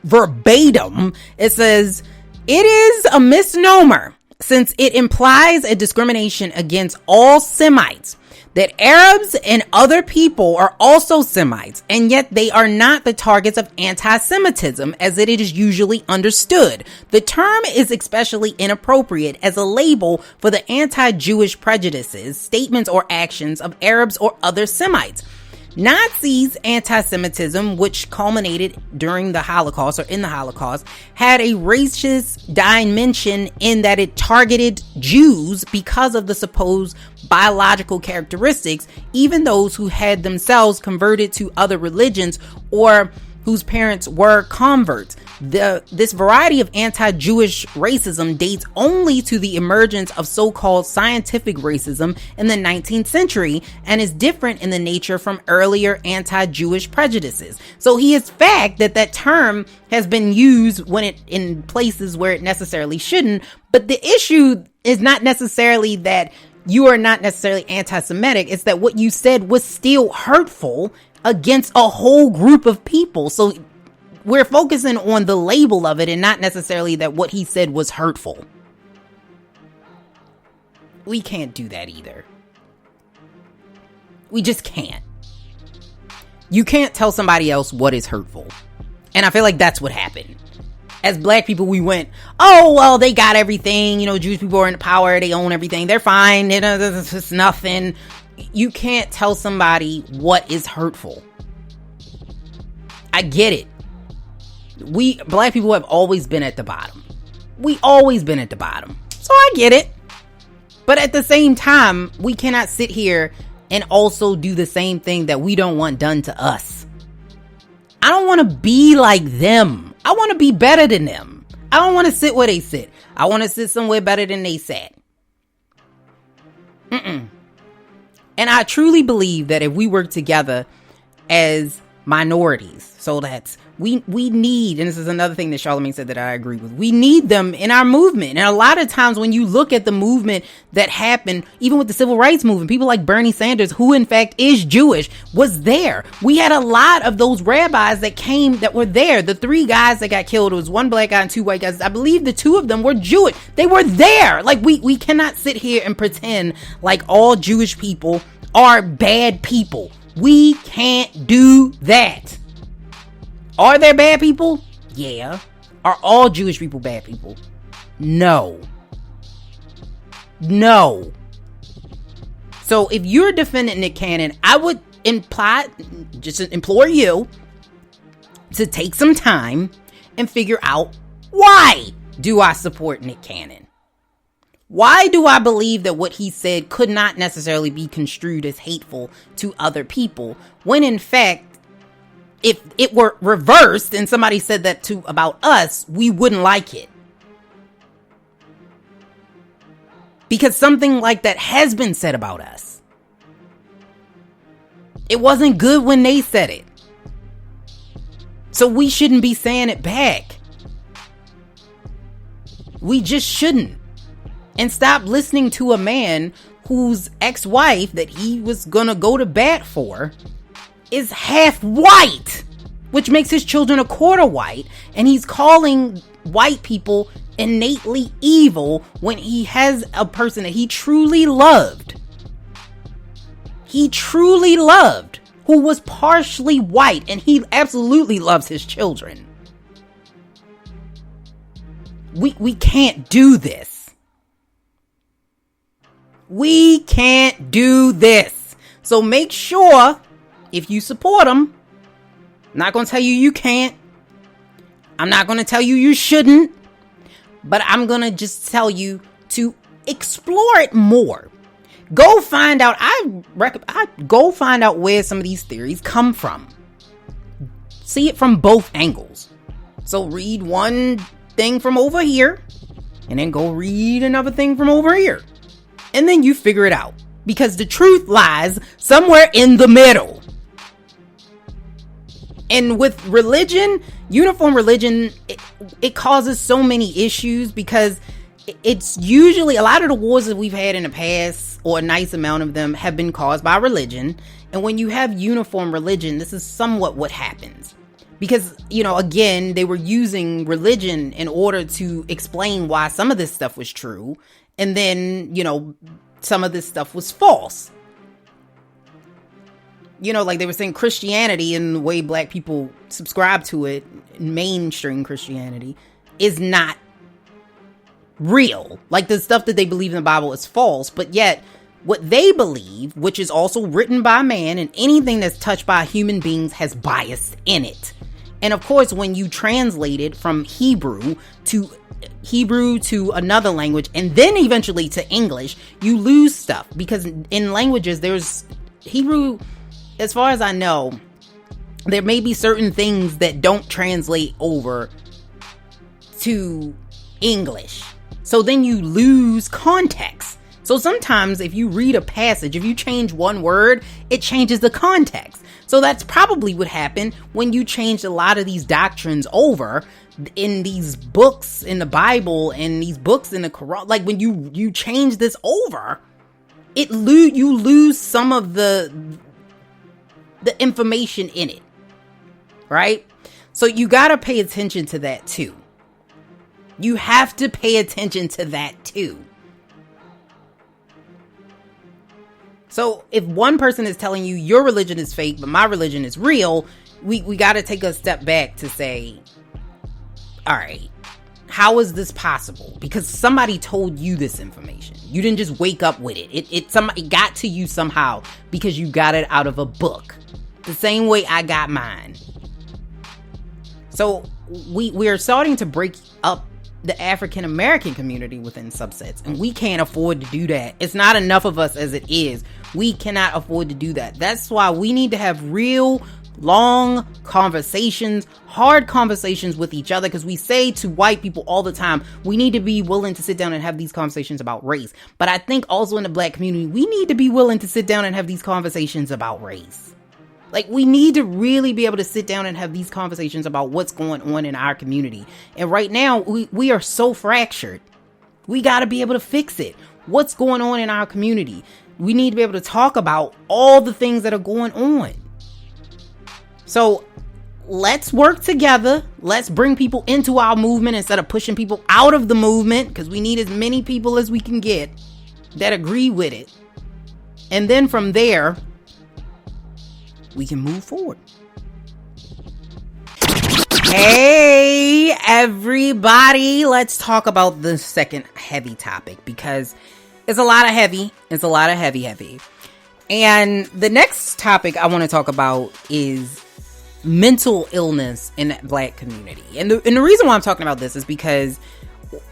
verbatim, it says, it is a misnomer, since it implies a discrimination against all Semites, that Arabs and other people are also Semites, and yet they are not the targets of anti-Semitism as it is usually understood. The term is especially inappropriate as a label for the anti-Jewish prejudices, statements, or actions of Arabs or other Semites. Nazis' anti-Semitism, which culminated during the Holocaust or in the Holocaust, had a racist dimension in that it targeted Jews because of the supposed biological characteristics, even those who had themselves converted to other religions or whose parents were converts. This variety of anti-Jewish racism dates only to the emergence of so-called scientific racism in the 19th century and is different in the nature from earlier anti-Jewish prejudices. So he is fact that term has been used when it in places where it necessarily shouldn't. But the issue is not necessarily that you are not necessarily anti-Semitic. It's that what you said was still hurtful against a whole group of people. So we're focusing on the label of it and not necessarily that what he said was hurtful. We can't do that either. We just can't. You can't tell somebody else what is hurtful. And I feel like that's what happened. As black people, we went, oh, well, they got everything. You know, Jewish people are in power. They own everything. They're fine. It's nothing. You can't tell somebody what is hurtful. I get it. We black people have always been at the bottom. We always been at the bottom. So I get it. But at the same time, we cannot sit here and also do the same thing that we don't want done to us. I don't want to be like them. I want to be better than them. I don't want to sit where they sit. I want to sit somewhere better than they sat. And I truly believe that if we work together as minorities, so that's we need, and this is another thing that Charlamagne said that I agree with, we need them in our movement. And a lot of times when you look at the movement that happened, even with the civil rights movement, people like Bernie Sanders, who in fact is Jewish, was there. We had a lot of those rabbis that were there. The 3 guys that got killed, it was 1 black guy and 2 white guys. I believe the 2 of them were Jewish. They were there. Like we cannot sit here and pretend like all Jewish people are bad people. We can't do that. Are there bad people? Yeah. Are all Jewish people bad people? No. So if you're defending Nick Cannon, I would implore you to take some time and figure out, why do I support Nick Cannon? Why do I believe that what he said could not necessarily be construed as hateful to other people, when in fact, if it were reversed and somebody said that about us, we wouldn't like it? Because something like that has been said about us. It wasn't good when they said it. So we shouldn't be saying it back. We just shouldn't. And stop listening to a man whose ex-wife that he was gonna go to bat for is half white, which makes his children a quarter white, and he's calling white people innately evil when he has a person that he truly loved. Who was partially white, and he absolutely loves his children. We can't do this. We can't do this. So make sure, if you support him, I'm not going to tell you you can't. I'm not going to tell you you shouldn't. But I'm going to just tell you to explore it more. Go find out. Go find out where some of these theories come from. See it from both angles. So read one thing from over here, and then go read another thing from over here. And then you figure it out. Because the truth lies somewhere in the middle. And with religion, uniform religion, it causes so many issues, because it's usually a lot of the wars that we've had in the past, or a nice amount of them, have been caused by religion. And when you have uniform religion, this is somewhat what happens. Because, again, they were using religion in order to explain why some of this stuff was true. And then, some of this stuff was false. Like they were saying Christianity, and the way black people subscribe to it, mainstream Christianity, is not real. Like the stuff that they believe in the Bible is false, but yet what they believe, which is also written by man, and anything that's touched by human beings has bias in it. And of course, when you translate it from Hebrew to another language, and then eventually to English, you lose stuff, because in languages, there's Hebrew, as far as I know, there may be certain things that don't translate over to English. So then you lose context. So sometimes if you read a passage, if you change one word, it changes the context. So that's probably what happened when you changed a lot of these doctrines over in these books in the Bible and these books in the Quran. Like when you change this over, you lose some of the information in it, right? So you got to pay attention to that too. You have to pay attention to that too. So if one person is telling you your religion is fake, but my religion is real, we got to take a step back to say, all right, how is this possible? Because somebody told you this information. You didn't just wake up with it. Somebody got to you somehow because you got it out of a book. The same way I got mine. So we are starting to break up the African American community within subsets, and we can't afford to do that. It's not enough of us as it is. We cannot afford to do that. That's why we need to have real long conversations, hard conversations with each other, because we say to white people all the time, we need to be willing to sit down and have these conversations about race. But I think also in the black community, we need to be willing to sit down and have these conversations about race. Like, we need to really be able to sit down and have these conversations about what's going on in our community. And right now, we are so fractured. We got to be able to fix it. What's going on in our community? We need to be able to talk about all the things that are going on. So let's work together. Let's bring people into our movement instead of pushing people out of the movement, because we need as many people as we can get that agree with it. And then from there, we can move forward. Hey, everybody. Let's talk about the second heavy topic, because it's a lot of heavy. It's a lot of heavy. And the next topic I want to talk about is mental illness in the black community. And the reason why I'm talking about this is because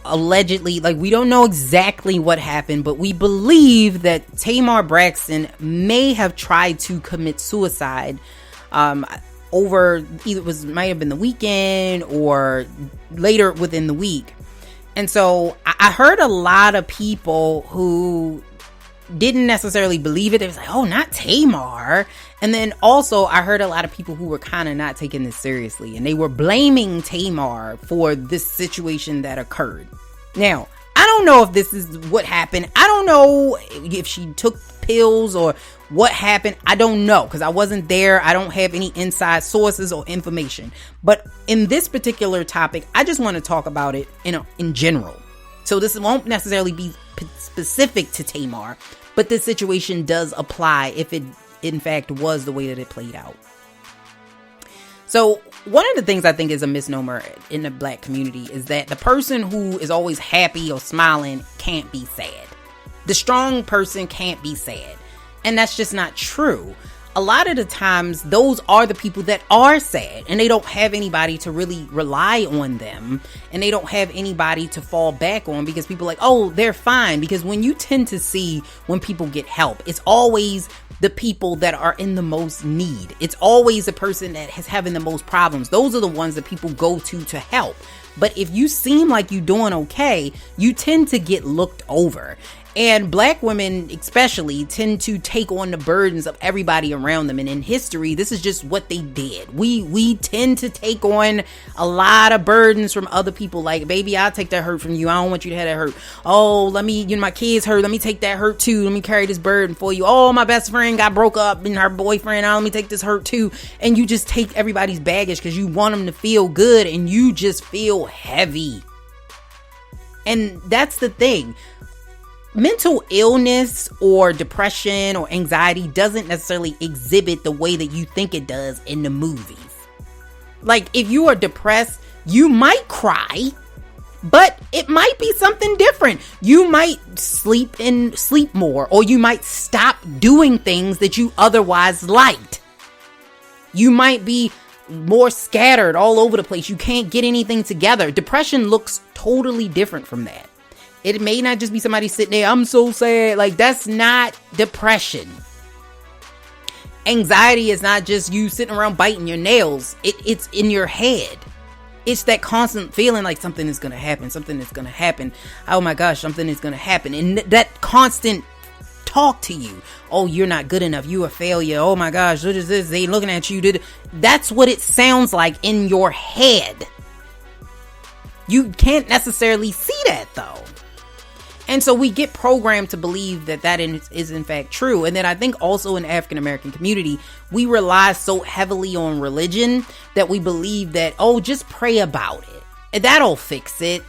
allegedly, like, we don't know exactly what happened, but we believe that Tamar Braxton may have tried to commit suicide over either might have been the weekend or later within the week. And so I heard a lot of people who didn't necessarily believe it. They was like, oh, not Tamar. And then also I heard a lot of people who were kind of not taking this seriously, and they were blaming Tamar for this situation that occurred. Now, I don't know if this is what happened. I don't know if she took pills or what happened. I don't know, because I wasn't there. I don't have any inside sources or information. But in this particular topic, I just want to talk about it in general. So this won't necessarily be specific to Tamar, but this situation does apply if it in fact was the way that it played out. So one of the things I think is a misnomer in the black community is that the person who is always happy or smiling can't be sad. The strong person can't be sad. And that's just not true. A lot of the times, those are the people that are sad, and they don't have anybody to really rely on them, and they don't have anybody to fall back on, because people are like, oh, they're fine. Because when you tend to see when people get help, it's always the people that are in the most need. It's always the person that is having the most problems. Those are the ones that people go to help. But if you seem like you're doing okay, you tend to get looked over. And black women especially tend to take on the burdens of everybody around them. And in history, this is just what they did. We tend to take on a lot of burdens from other people. Like, baby, I'll take that hurt from you. I don't want you to have that hurt. Oh, my kids hurt. Let me take that hurt too. Let me carry this burden for you. Oh, my best friend got broke up and her boyfriend. Oh, let me take this hurt too. And you just take everybody's baggage because you want them to feel good, and you just feel heavy. And that's the thing. Mental illness or depression or anxiety doesn't necessarily exhibit the way that you think it does in the movies. Like, if you are depressed, you might cry, But it might be something different. You might sleep more, or you might stop doing things that you otherwise liked. You might be more scattered all over the place. You can't get anything together. Depression looks totally different from that. It may not just be somebody sitting there, I'm so sad. Like, that's not depression. Anxiety is not just you sitting around biting your nails. It's in your head. It's that constant feeling like something is going to happen. Something is going to happen. Oh my gosh, something is going to happen. And that constant talk to you. Oh, you're not good enough. You a failure. Oh my gosh, what is this? They looking at you. That's what it sounds like in your head. You can't necessarily see that though. And so we get programmed to believe that is in fact true. And then I think also in the African American community, we rely so heavily on religion that we believe that, oh, just pray about it. That'll fix it.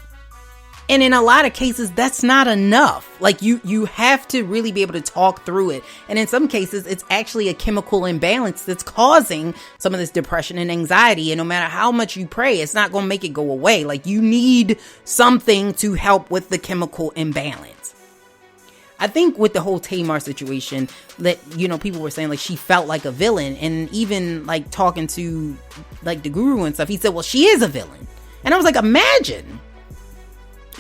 And in a lot of cases, that's not enough. Like you have to really be able to talk through it. And in some cases, it's actually a chemical imbalance that's causing some of this depression and anxiety. And no matter how much you pray, it's not going to make it go away. Like, you need something to help with the chemical imbalance. I think with the whole Tamar situation that, people were saying like she felt like a villain, and even like talking to like the guru and stuff, he said, well, she is a villain. And I was like, imagine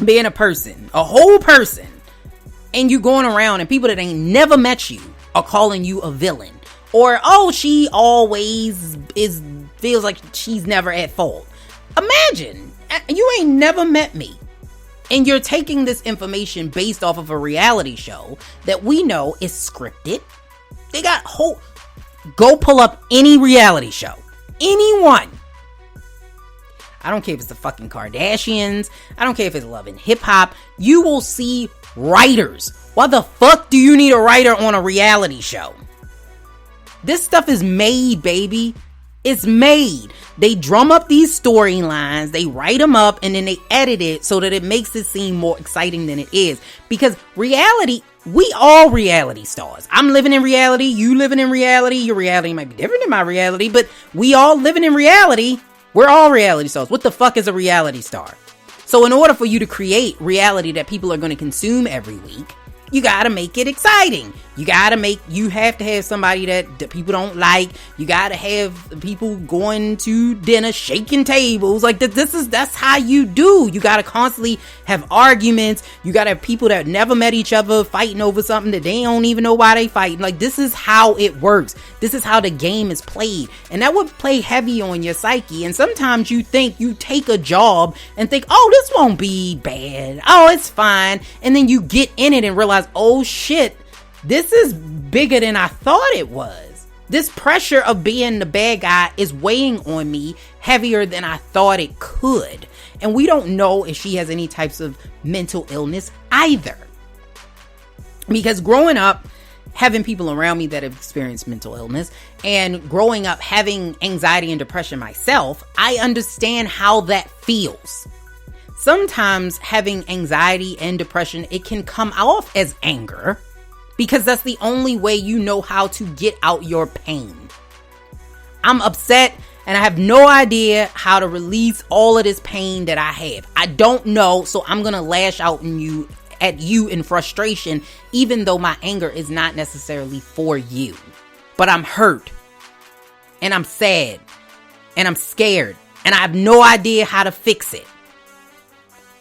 being a person, a whole person, and you going around and people that ain't never met you are calling you a villain, or, oh, she always feels like she's never at fault. Imagine you ain't never met me and you're taking this information based off of a reality show that we know is scripted. They got go pull up any reality show, anyone. I don't care if it's the fucking Kardashians. I don't care if it's Love and Hip Hop. You will see writers. Why the fuck do you need a writer on a reality show? This stuff is made, baby. It's made. They drum up these storylines, they write them up, and then they edit it so that it makes it seem more exciting than it is. Because reality, we all reality stars. I'm living in reality. You living in reality. Your reality might be different than my reality, but we all living in reality. We're all reality stars. What the fuck is a reality star? So in order for you to create reality that people are going to consume every week, you got to make it exciting. You have to have somebody that people don't like. You got to have people going to dinner, shaking tables. Like that's how you do. You got to constantly have arguments. You got to have people that never met each other fighting over something that they don't even know why they fighting. Like, this is how it works. This is how the game is played. And that would play heavy on your psyche. And sometimes you take a job and think, oh, this won't be bad. Oh, it's fine. And then you get in it and realize, oh shit, this is bigger than I thought it was. This pressure of being the bad guy is weighing on me heavier than I thought it could. And we don't know if she has any types of mental illness either. Because growing up, having people around me that have experienced mental illness, and growing up having anxiety and depression myself, I understand how that feels. Sometimes having anxiety and depression, it can come off as anger, because that's the only way you know how to get out your pain. I'm upset and I have no idea how to release all of this pain that I have. I don't know, so I'm going to lash out at you in frustration, even though my anger is not necessarily for you. But I'm hurt and I'm sad and I'm scared and I have no idea how to fix it.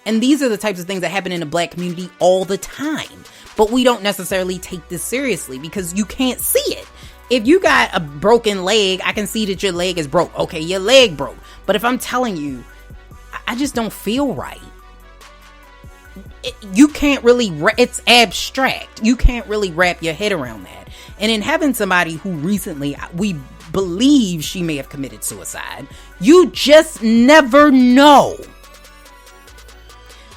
And these are the types of things that happen in the Black community all the time. But we don't necessarily take this seriously because you can't see it. If you got a broken leg, I can see that your leg is broke. Okay, your leg broke. But if I'm telling you, I just don't feel right. You can't really, it's abstract. You can't really wrap your head around that. And in having somebody who recently, we believe she may have committed suicide, you just never know.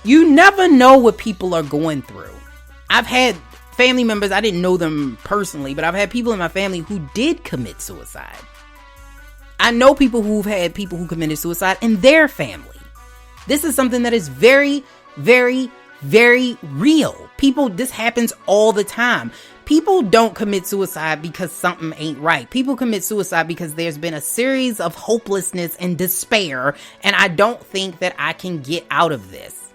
You never know what people are going through. I've had family members, I didn't know them personally, but I've had people in my family who did commit suicide. I know people who've had people who committed suicide in their family. This is something that is very, very, very real. This happens all the time. People don't commit suicide because something ain't right. People commit suicide because there's been a series of hopelessness and despair, and I don't think that I can get out of this.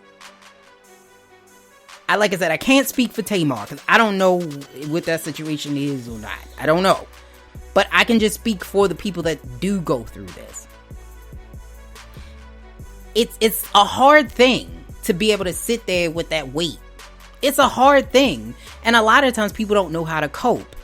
like I said, I can't speak for Tamar because I don't know what that situation is or not. I don't know. But I can just speak for the people that do go through this. It's a hard thing to be able to sit there with that weight. It's a hard thing. And a lot of times people don't know how to cope.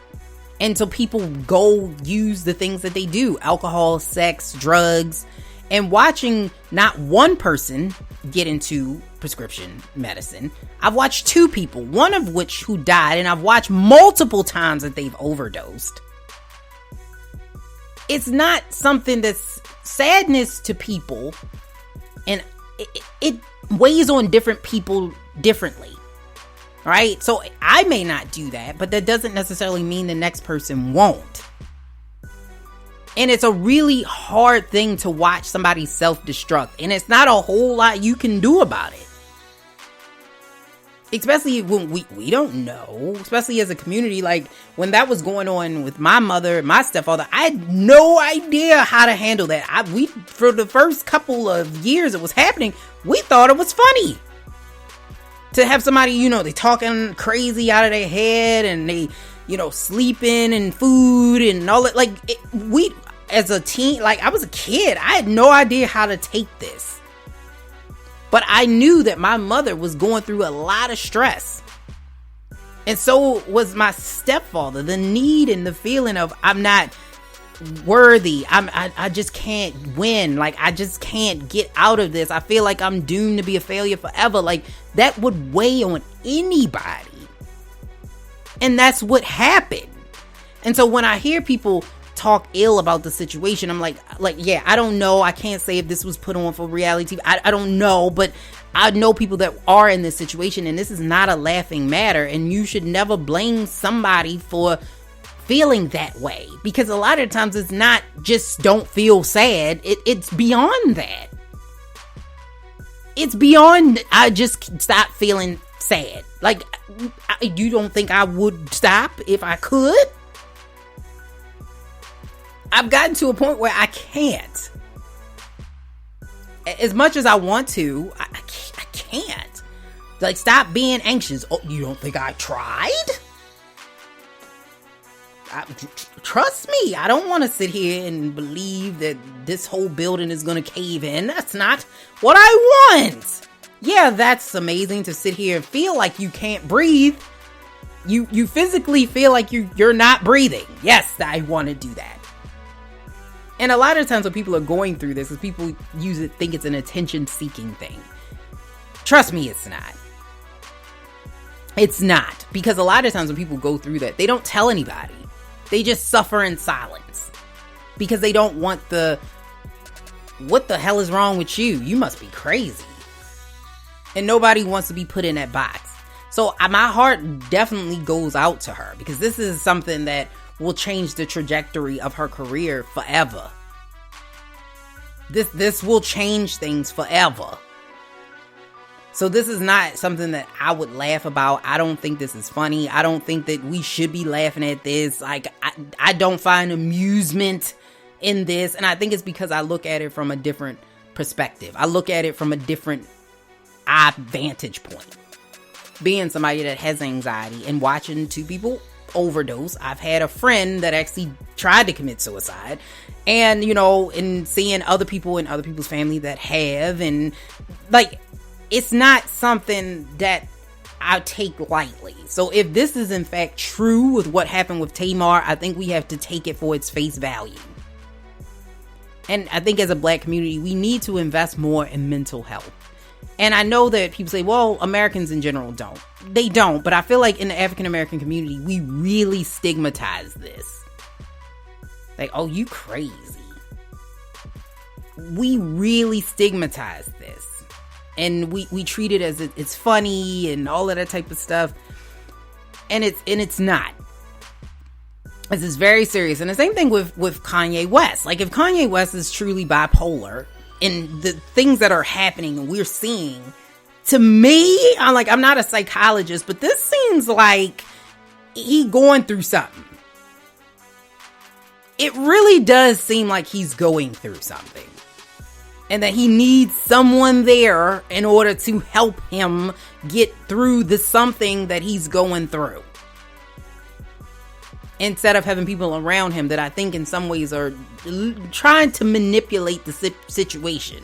And so people go use the things that they do. Alcohol, sex, drugs. And watching not one person get into prescription medicine. I've watched 2 people, one of which who died. And I've watched multiple times that they've overdosed. It's not something that's sadness to people. And it weighs on different people differently. Right? So I may not do that, but that doesn't necessarily mean the next person won't. And it's a really hard thing to watch somebody self-destruct. And it's not a whole lot you can do about it. Especially when we don't know, especially as a community. Like when that was going on with my mother and my stepfather, I had no idea how to handle that. We for the first couple of years it was happening, we thought it was funny. To have somebody, they talking crazy out of their head and they, sleeping and food and all that. Like, we, as a teen, like, I was a kid. I had no idea how to take this. But I knew that my mother was going through a lot of stress. And so was my stepfather. The need and the feeling of, I'm not worthy. I just can't win. Like, I just can't get out of this. I feel like I'm doomed to be a failure forever. Like, that would weigh on anybody. And that's what happened. And so when I hear people talk ill about the situation, I'm like, yeah, I don't know. I can't say if this was put on for reality TV. I don't know, but I know people that are in this situation, and this is not a laughing matter. And you should never blame somebody for feeling that way, because a lot of times it's not just don't feel sad. It's beyond that. It's beyond I just stop feeling sad. Like, you don't think I would stop if I could? I've gotten to a point where I can't. As much as I want to, I can't. Like, stop being anxious. Oh, you don't think I tried? Trust me, I don't want to sit here and believe that this whole building is going to cave in. That's not what I want. Yeah, that's amazing to sit here and feel like you can't breathe. You physically feel like you're not breathing. Yes, I want to do that. And a lot of times when people are going through this, is people think it's an attention-seeking thing. Trust me, it's not. It's not. Because a lot of times when people go through that, they don't tell anybody. They just suffer in silence. Because they don't want what the hell is wrong with you? You must be crazy. And nobody wants to be put in that box. So my heart definitely goes out to her, because this is something that will change the trajectory of her career forever. This will change things forever. So this is not something that I would laugh about. I don't think this is funny. I don't think that we should be laughing at this. Like, I don't find amusement in this. And I think it's because I look at it from a different perspective. I look at it from a different vantage point. Being somebody that has anxiety and watching 2 people overdose. I've had a friend that actually tried to commit suicide, and and seeing other people in other people's family that have, and like, it's not something that I take lightly. So if this is in fact true with what happened with Tamar, I think we have to take it for its face value. And I think as a Black community, we need to invest more in mental health. And I know that people say, well, Americans in general don't. They don't. But I feel like in the African American community, we really stigmatize this. Like, oh, you crazy. We really stigmatize this. And we treat it as it's funny and all of that type of stuff. And it's not. This is very serious. And the same thing with Kanye West. Like, if Kanye West is truly bipolar, and the things that are happening and we're seeing, to me, I'm not a psychologist, but this seems like he going through something. It really does seem like he's going through something. and that he needs someone there in order to help him get through the something that he's going through. Instead of having people around him that I think in some ways are trying to manipulate the situation.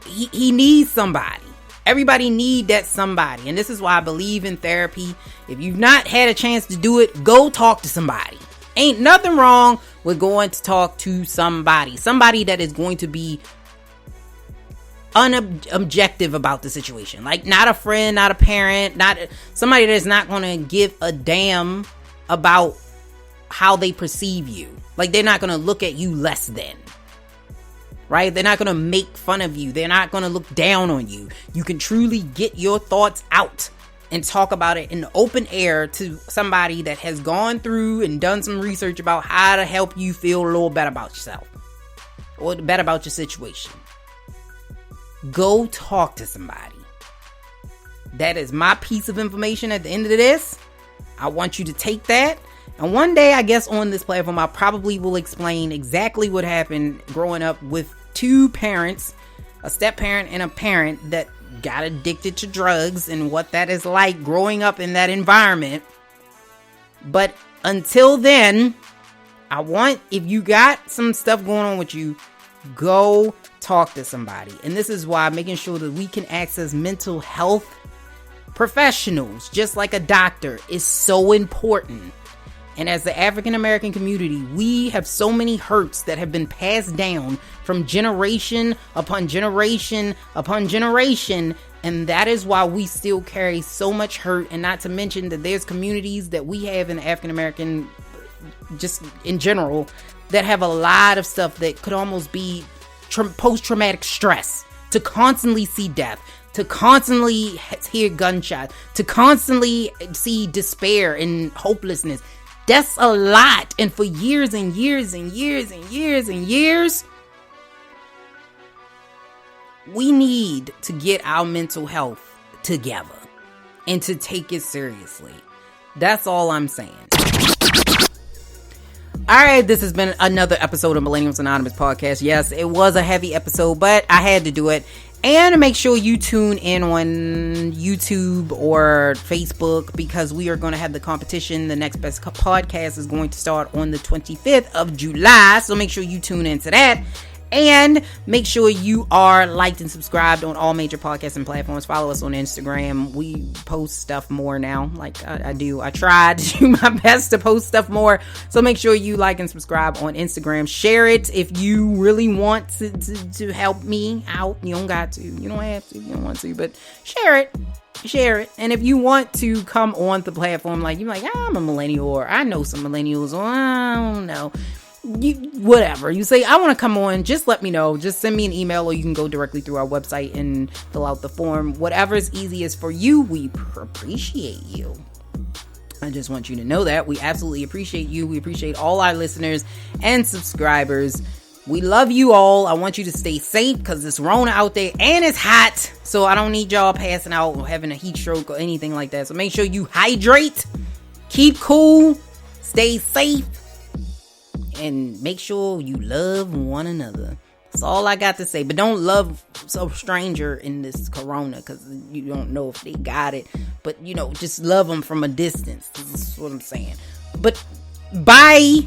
He needs somebody. Everybody need that somebody. And this is why I believe in therapy. If you've not had a chance to do it, go talk to somebody. Ain't nothing wrong with going to talk to somebody. Somebody that is going to be unobjective about the situation. Like, not a friend, not a parent, not somebody that's not going to give a damn about how they perceive you. Like, they're not going to look at you less than. Right? They're not going to make fun of you. They're not going to look down on you. You can truly get your thoughts out and talk about it in the open air to somebody that has gone through and done some research about how to help you feel a little better about yourself or better about your situation. Go talk to somebody. That is my piece of information at the end of this. I want you to take that. And one day, I guess on this platform, I probably will explain exactly what happened growing up with two parents, a step parent and a parent that got addicted to drugs and what that is like growing up in that environment. But until then, I want, if you got some stuff going on with you, go talk to somebody. And this is why making sure that we can access mental health professionals, just like a doctor, is so important. And as the African American community, we have so many hurts that have been passed down from generation upon generation upon generation. And that is why we still carry so much hurt. And not to mention that there's communities that we have in the African American, just in general, that have a lot of stuff that could almost be post-traumatic stress. To constantly see death, to constantly hear gunshots, to constantly see despair and hopelessness. That's a lot. And for years and years and years and years and years, we need to get our mental health together and to take it seriously. That's all I'm saying. Alright, this has been another episode of Millennialz Anonymous Podcast. Yes, it was a heavy episode, but I had to do it. And make sure you tune in on YouTube or Facebook, because we are going to have the competition. The Next Best Podcast is going to start on the 25th of July. So make sure you tune into that. And make sure you are liked and subscribed on all major podcasting platforms. Follow us on Instagram. We post stuff more now. Like I do. I try to do my best to post stuff more. So make sure you like and subscribe on Instagram. Share it if you really want to help me out. You don't got to. You don't have to. You don't want to. But share it. Share it. And if you want to come on the platform, like you're like, I'm a millennial, or I know some millennials, or I don't know. Whatever you say, I want to come on, just let me know. Just send me an email, or you can go directly through our website and fill out the form. Whatever is easiest for you. We appreciate you. I just want you to know that we absolutely appreciate you. We appreciate all our listeners and subscribers. We love you all. I want you to stay safe, because it's Rona out there and it's hot, so I don't need y'all passing out or having a heat stroke or anything like that. So make sure you hydrate, keep cool, stay safe, and make sure you love one another. That's all I got to say. But don't love some stranger in this corona, because you don't know if they got it. But, just love them from a distance. This is what I'm saying. But bye.